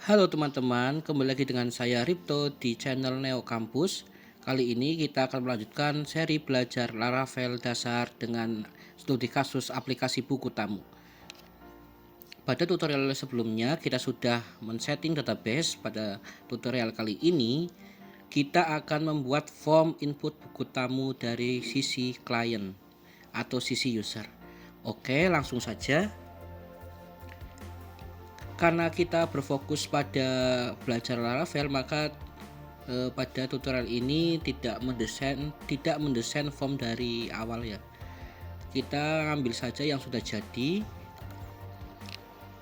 Halo teman-teman, kembali lagi dengan saya Ripto di channel Neo Kampus. Kali ini kita akan melanjutkan seri belajar Laravel dasar dengan studi kasus aplikasi buku tamu. Pada tutorial sebelumnya kita sudah men-setting database. Pada tutorial kali ini kita akan membuat form input buku tamu dari sisi klien atau sisi user. Oke, langsung saja. Karena kita berfokus pada belajar Laravel, maka pada tutorial ini tidak mendesain form dari awal ya. Kita ambil saja yang sudah jadi.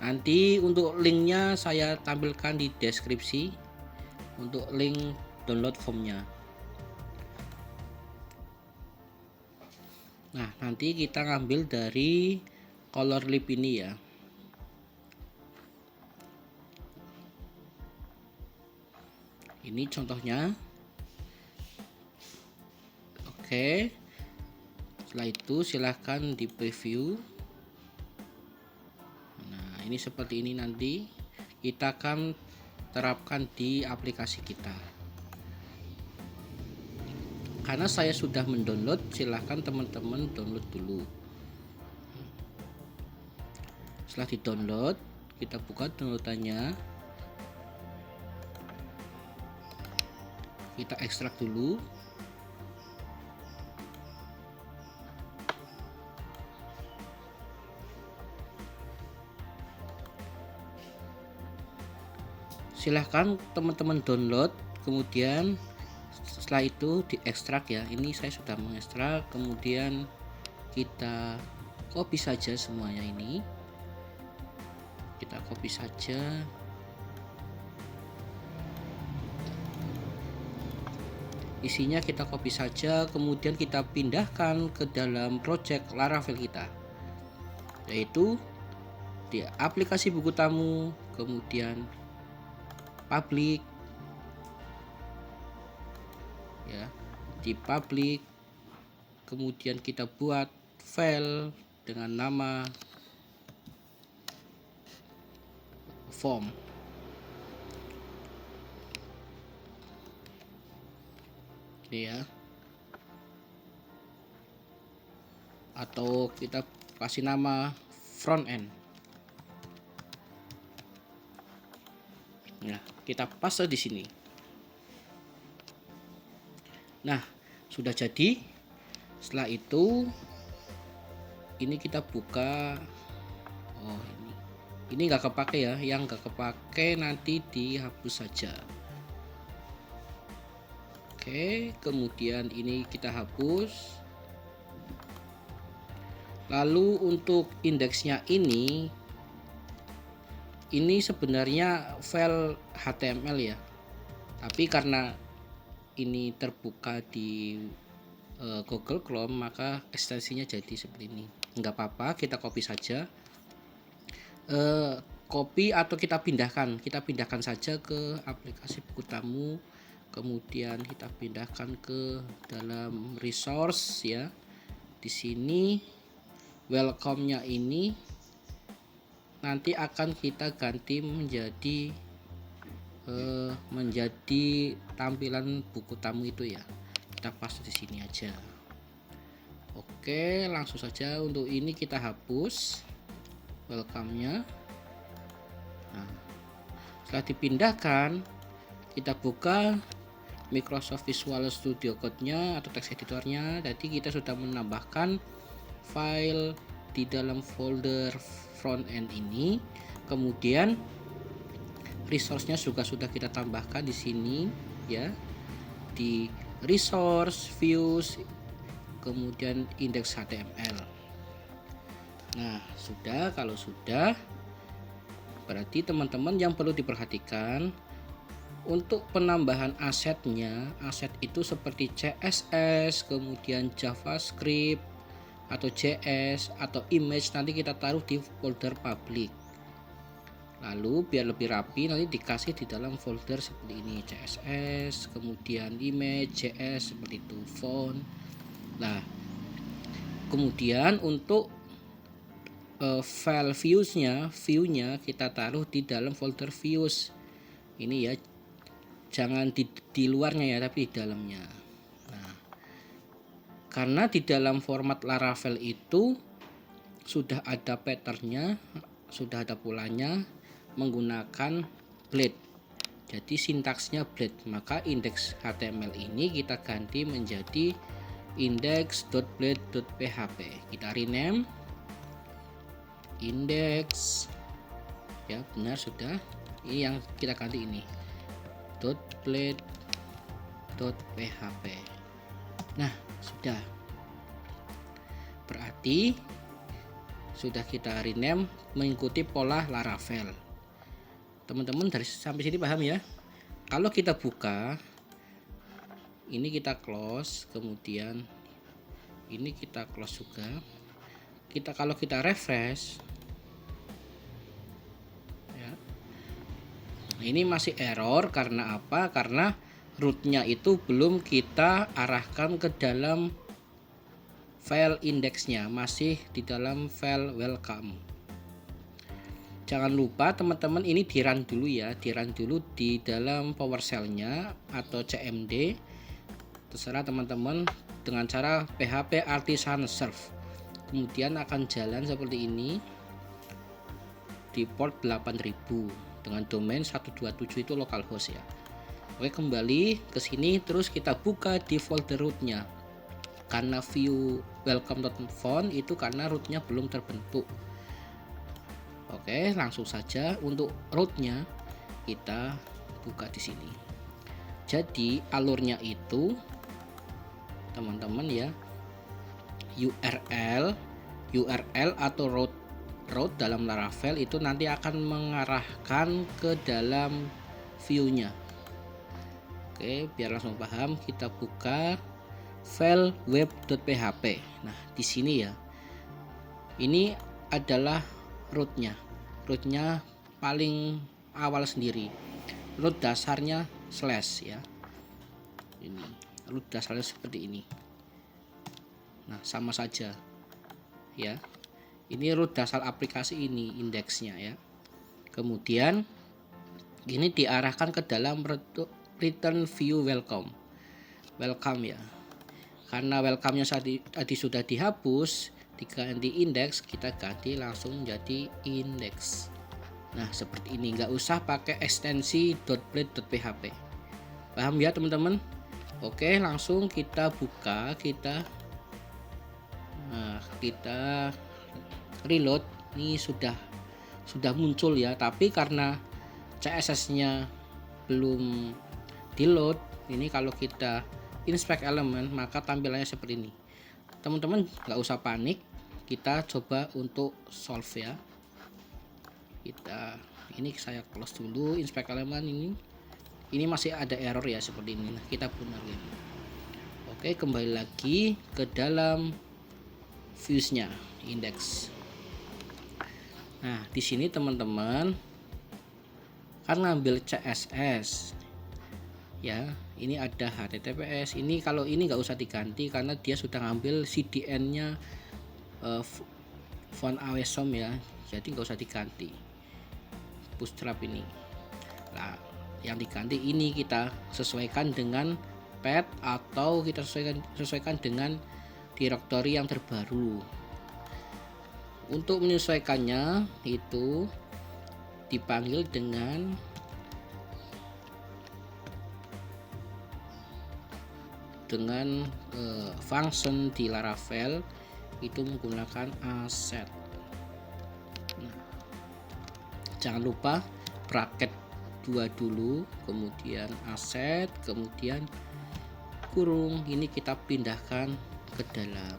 Nanti untuk linknya saya tampilkan di deskripsi untuk link download formnya. Nah, nanti kita ngambil dari color lib ini ya. Ini contohnya. Oke. Setelah itu silahkan di preview. Nah, ini seperti ini nanti kita akan terapkan di aplikasi kita. Karena saya sudah mendownload, silahkan teman-teman download dulu. Setelah di-download, kita buka downloadannya. Kita ekstrak dulu. Silahkan teman-teman download, kemudian setelah itu diekstrak ya. Ini saya sudah mengekstrak, kemudian kita copy saja semuanya ini. Kita copy saja. Isinya kita copy saja, kemudian kita pindahkan ke dalam project Laravel kita, yaitu di aplikasi buku tamu, kemudian public ya, di public, kemudian kita buat file dengan nama form. Ini ya, atau kita kasih nama front end. Nah, kita paste di sini. Nah, sudah jadi. Setelah itu ini kita buka. Oh, ini nggak kepake ya. Yang nggak kepake nanti dihapus saja. Oke, kemudian ini kita hapus. Lalu untuk indeksnya ini sebenarnya file HTML ya, tapi karena ini terbuka di Google Chrome, maka ekstensinya jadi seperti ini. Nggak apa-apa, kita copy saja. Copy atau kita pindahkan saja ke aplikasi buku tamu, kemudian kita pindahkan ke dalam resource ya. Di sini welcome-nya ini nanti akan kita ganti menjadi tampilan buku tamu itu ya. Kita paste di sini aja. Oke, langsung saja untuk ini kita hapus welcome-nya. Nah, setelah dipindahkan, kita buka Microsoft Visual Studio Code-nya atau text editornya. Jadi kita sudah menambahkan file di dalam folder front end ini. Kemudian resource-nya juga sudah kita tambahkan di sini ya, di resource, views, kemudian index HTML. Nah, kalau sudah berarti teman-teman yang perlu diperhatikan untuk penambahan asetnya, aset itu seperti CSS, kemudian JavaScript atau JS atau image nanti kita taruh di folder public. Lalu biar lebih rapi nanti dikasih di dalam folder seperti ini, CSS, kemudian image, JS seperti itu, font. Nah, kemudian untuk file view-nya kita taruh di dalam folder views. Ini ya, jangan di luarnya ya, tapi di dalamnya. Nah, karena di dalam format Laravel itu sudah ada patternnya, sudah ada polanya menggunakan blade. Jadi sintaksnya blade, maka indeks HTML ini kita ganti menjadi index.blade.php. Kita rename index, ya benar sudah. Ini yang kita ganti ini .blade.php. Nah sudah, berarti sudah kita rename mengikuti pola Laravel. Teman-teman dari sampai sini paham ya? Kalau kita buka, ini kita close, kemudian ini kita close juga. Kalau kita refresh, ya, ini masih error karena apa? Karena rootnya itu belum kita arahkan ke dalam file indeksnya, masih di dalam file welcome. Jangan lupa teman-teman ini di run dulu ya, di run dulu di dalam PowerShell-nya atau CMD, terserah teman-teman, dengan cara PHP Artisan Serve. Kemudian akan jalan seperti ini di port 8000 dengan domain 127 itu localhost ya. Oke, kembali ke sini, terus kita buka di folder rootnya. Karena view welcome.phone itu karena rootnya belum terbentuk. Oke, langsung saja untuk rootnya kita buka di sini. Jadi alurnya itu teman-teman ya, URL atau root dalam Laravel itu nanti akan mengarahkan ke dalam view-nya. Oke, biar langsung paham, kita buka file web.php. Nah, di sini ya, ini adalah rootnya paling awal sendiri. Root dasarnya slash ya, ini root dasarnya seperti ini. Nah, sama saja ya, ini root dasar aplikasi ini indeksnya ya. Kemudian ini diarahkan ke dalam return view welcome ya. Karena welcome-nya tadi sudah dihapus, diganti indeks, kita ganti langsung jadi indeks. Nah seperti ini, nggak usah pakai ekstensi .blade.php. Paham ya teman-teman? Oke, langsung kita buka, kita reload. Ini sudah muncul ya, tapi karena CSS-nya belum di load, ini kalau kita inspect element maka tampilannya seperti ini. Teman-teman nggak usah panik, kita coba untuk solve ya. Ini saya close dulu inspect element ini masih ada error ya seperti ini. Nah, kita benerin. Oke, kembali lagi ke dalam views-nya, index. Nah di sini teman-teman kan ngambil CSS ya, ini ada HTTPS. Ini kalau ini nggak usah diganti karena dia sudah ngambil CDN-nya font awesome ya, jadi nggak usah diganti bootstrap ini. Nah yang diganti ini kita sesuaikan dengan path atau kita sesuaikan dengan directory yang terbaru. Untuk menyesuaikannya itu dipanggil dengan function di Laravel itu menggunakan asset. Nah, jangan lupa bracket 2 dulu, kemudian asset, kemudian kurung. Ini kita pindahkan ke dalam.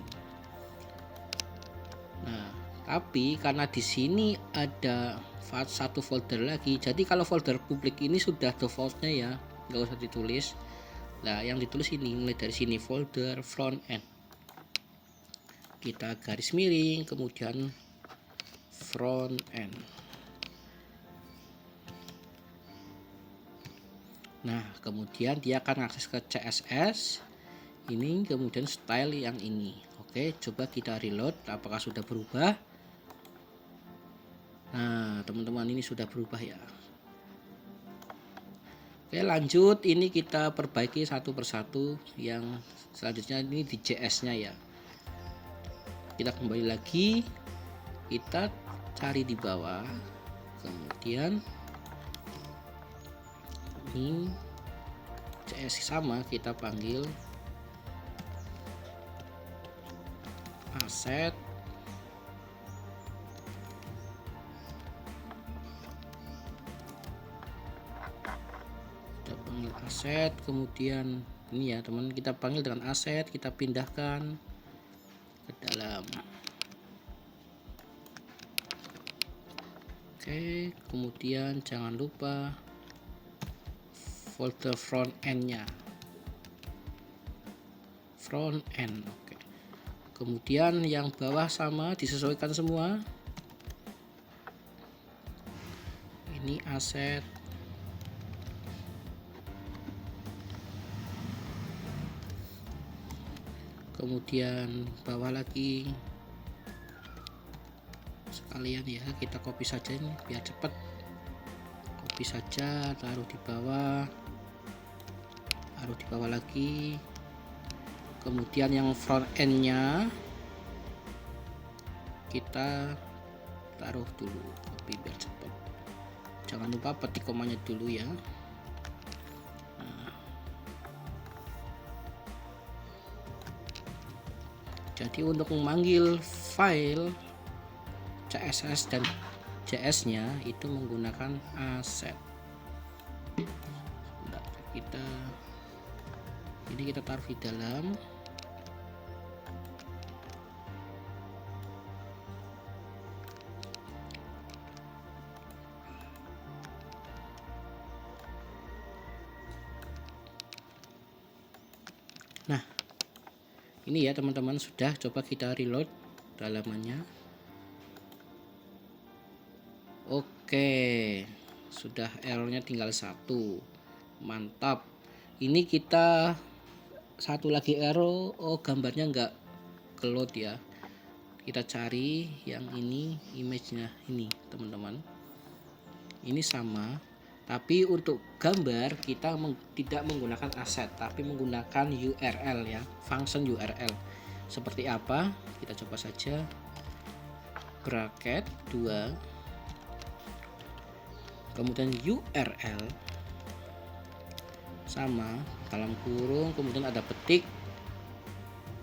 Nah, tapi karena di sini ada satu folder lagi, jadi kalau folder publik ini sudah defaultnya ya, nggak usah ditulis. Nah yang ditulis ini mulai dari sini, folder front end, kita garis miring kemudian front end. Nah kemudian dia akan akses ke CSS ini, kemudian style yang ini. Oke, coba kita reload apakah sudah berubah. Nah teman-teman ini sudah berubah ya. Oke, lanjut, ini kita perbaiki satu persatu. Yang selanjutnya ini di JS nya ya, kita kembali lagi, kita cari di bawah, kemudian ini JS sama, kita panggil aset, kita panggil aset, kemudian ini ya teman, kita panggil dengan aset, kita pindahkan ke dalam. Oke, kemudian jangan lupa folder front end nya, front end. Oke, kemudian yang bawah sama, disesuaikan semua. Ini aset, kemudian bawah lagi sekalian ya, kita copy saja ini biar cepat. Copy saja, taruh di bawah, taruh di bawah lagi. Kemudian yang front end nya kita taruh dulu, copy biar cepat. Jangan lupa petik komanya dulu ya. Jadi untuk memanggil file CSS dan JS nya itu menggunakan aset. Ini kita taruh di dalam. Nah, ini ya teman-teman, sudah. Coba kita reload dalamannya. Oke, sudah, errornya tinggal satu. Mantap. Ini kita satu lagi error, oh gambarnya nggak keload ya. Kita cari yang ini, image-nya ini teman-teman. Ini sama, tapi untuk gambar kita tidak menggunakan aset, tapi menggunakan URL ya, function URL. Seperti apa? Kita coba saja. Bracket 2, kemudian URL sama, dalam kurung, kemudian ada petik,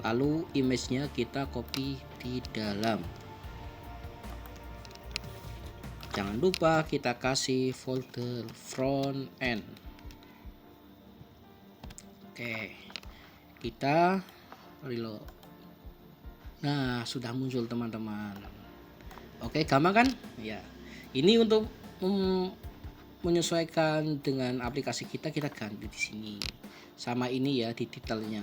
lalu image-nya kita copy di dalam. Jangan lupa kita kasih folder front end. Oke, kita reload. Nah, sudah muncul teman-teman. Oke, gampang kan? Ya. Ini untuk menyesuaikan dengan aplikasi kita ganti di sini. Sama ini ya, di titelnya.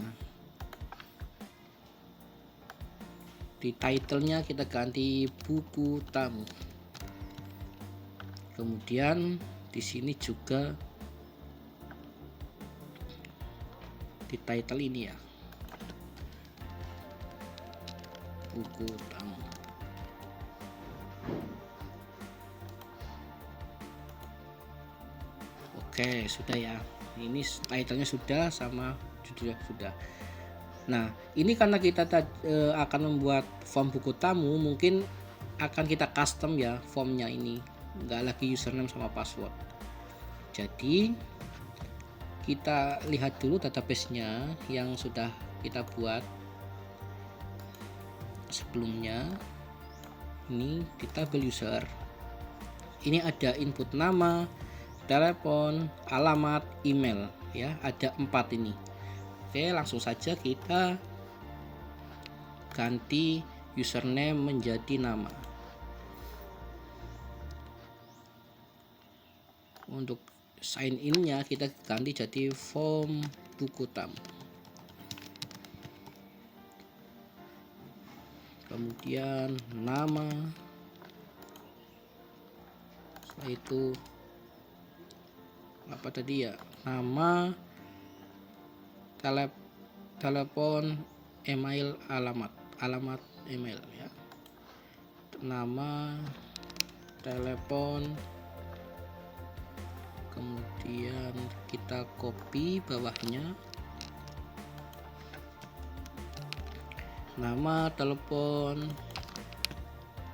Di titlenya kita ganti buku tamu. Kemudian di sini juga di title ini ya, buku tamu. Oke, sudah ya. Ini titlenya sudah, sama judulnya sudah. Nah, ini karena kita akan membuat form buku tamu, mungkin akan kita custom ya formnya ini, nggak lagi username sama password. Jadi kita lihat dulu database-nya yang sudah kita buat sebelumnya. Ini di tabel user, ini ada input nama, telepon, alamat, email ya, ada 4 ini. Oke, langsung saja kita ganti username menjadi nama. Untuk sign in-nya kita ganti jadi form buku tamu. Kemudian nama, setelah itu apa tadi ya, nama, telepon, email, alamat email ya, nama, telepon, kemudian kemudian kita copy bawahnya, nama, telepon,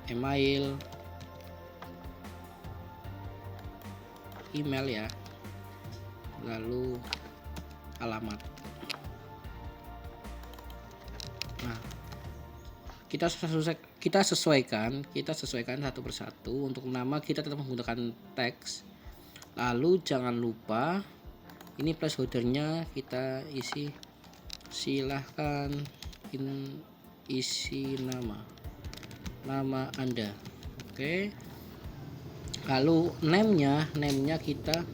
email ya, lalu alamat. Nah, kita sesuaikan satu persatu. Untuk nama kita tetap menggunakan teks, lalu jangan lupa ini placeholdernya kita isi, silahkan isi nama Anda. Oke, lalu name-nya kita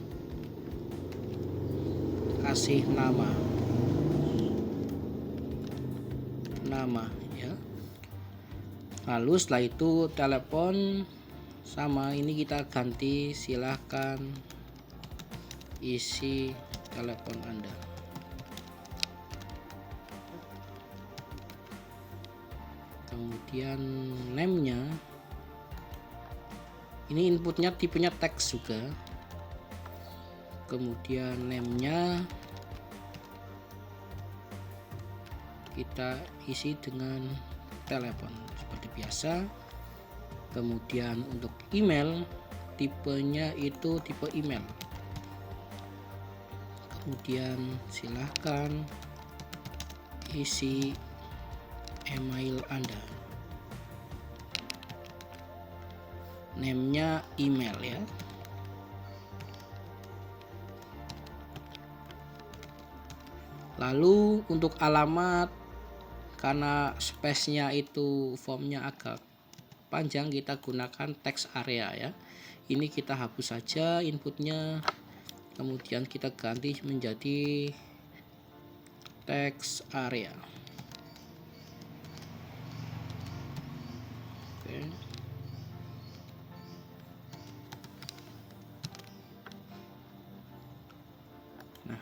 kasih nama ya. Lalu setelah itu telepon, sama ini kita ganti, silahkan isi telepon Anda. Kemudian name-nya ini inputnya tipenya teks juga. Kemudian name-nya kita isi dengan telepon seperti biasa. Kemudian untuk email, tipenya itu tipe email. Kemudian silahkan isi email Anda. Name-nya email ya. Lalu untuk alamat, karena space-nya itu formnya agak panjang, kita gunakan text area ya. Ini kita hapus saja inputnya, kemudian kita ganti menjadi text area. Oke. Nah,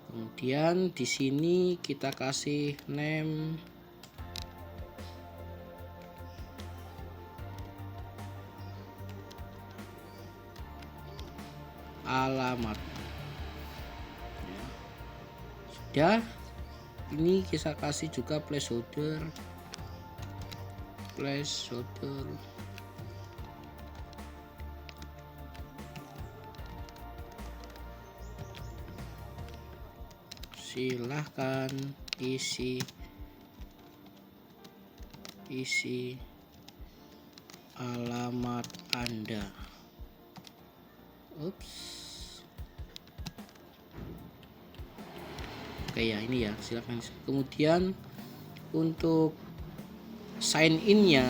kemudian di sini kita kasih name, alamat ya. Sudah, ini kita kasih juga placeholder silahkan isi alamat Anda. Oke ya, ini ya, silakan. Kemudian untuk sign in-nya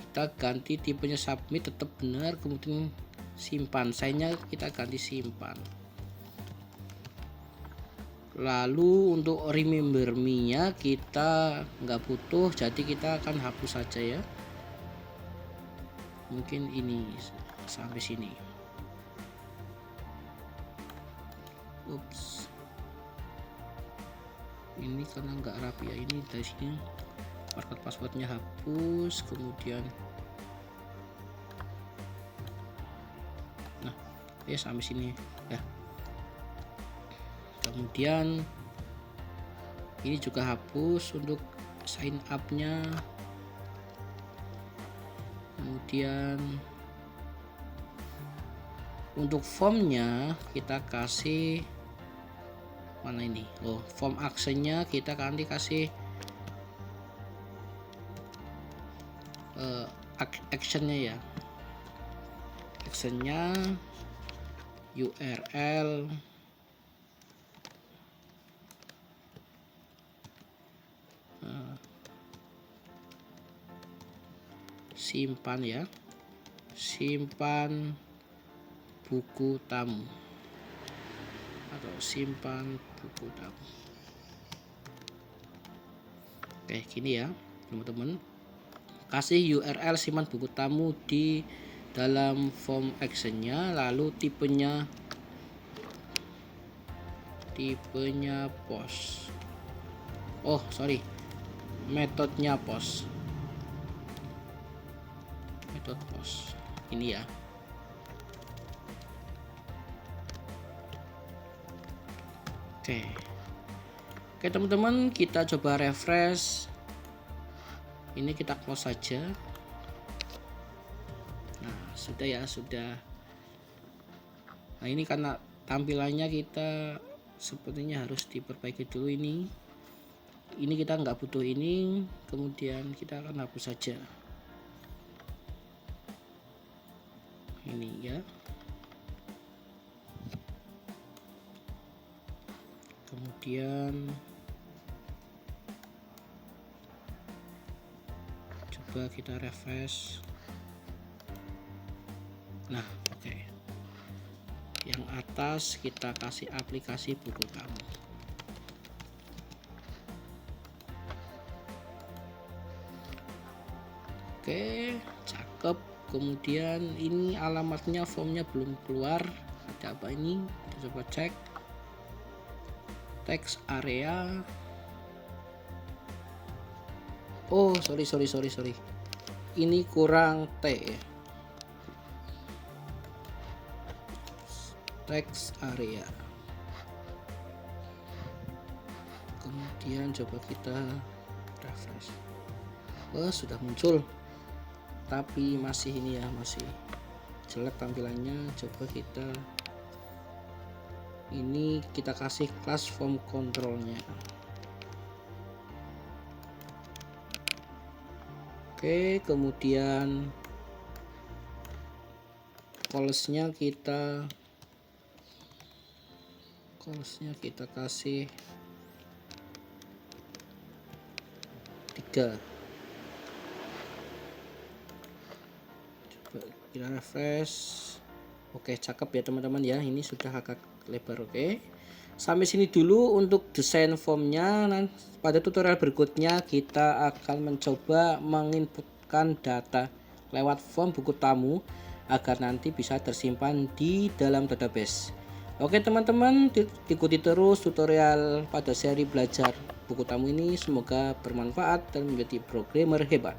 kita ganti tipenya submit, tetap benar. Kemudian simpan, sign-nya kita ganti simpan. Lalu untuk remember me-nya kita nggak butuh, jadi kita akan hapus saja ya. Mungkin ini sampai sini. Ini karena nggak rapi ya, ini dari sini market passwordnya hapus, kemudian nah ya sampai sini ya. Kemudian ini juga hapus untuk sign up-nya. Kemudian untuk formnya kita kasih mana ini, form actionnya kita ganti kasih actionnya ya, actionnya URL simpan ya, simpan buku tamu atau simpan buku tamu. Oke, gini ya teman-teman, kasih URL simpan buku tamu di dalam form actionnya, lalu tipenya post, metodenya metode post ini ya. Oke teman-teman, kita coba refresh. Ini kita close saja. Nah sudah ya, sudah. Nah ini karena tampilannya kita sepertinya harus diperbaiki dulu ini kita nggak butuh ini, kemudian kita akan hapus saja ini ya. Kemudian coba kita refresh. Nah oke. Yang atas kita kasih aplikasi buku tamu. Oke, cakep. Kemudian ini alamatnya, formnya belum keluar. Ada apa ini? Kita coba cek. Text area. Oh, sorry. Ini kurang T ya. Text area. Kemudian coba kita refresh. Oh, sudah muncul. Tapi masih ini ya, masih jelek tampilannya. Coba kita ini kita kasih kelas form controlnya. Oke, kemudian colors-nya kita kasih 3. Coba kita refresh. Oke, cakep ya teman-teman ya, ini sudah agak lebar. Oke, sampai sini dulu untuk desain formnya. Pada tutorial berikutnya kita akan mencoba menginputkan data lewat form buku tamu agar nanti bisa tersimpan di dalam database. Oke teman-teman, ikuti terus tutorial pada seri belajar buku tamu ini. Semoga bermanfaat dan menjadi programmer hebat.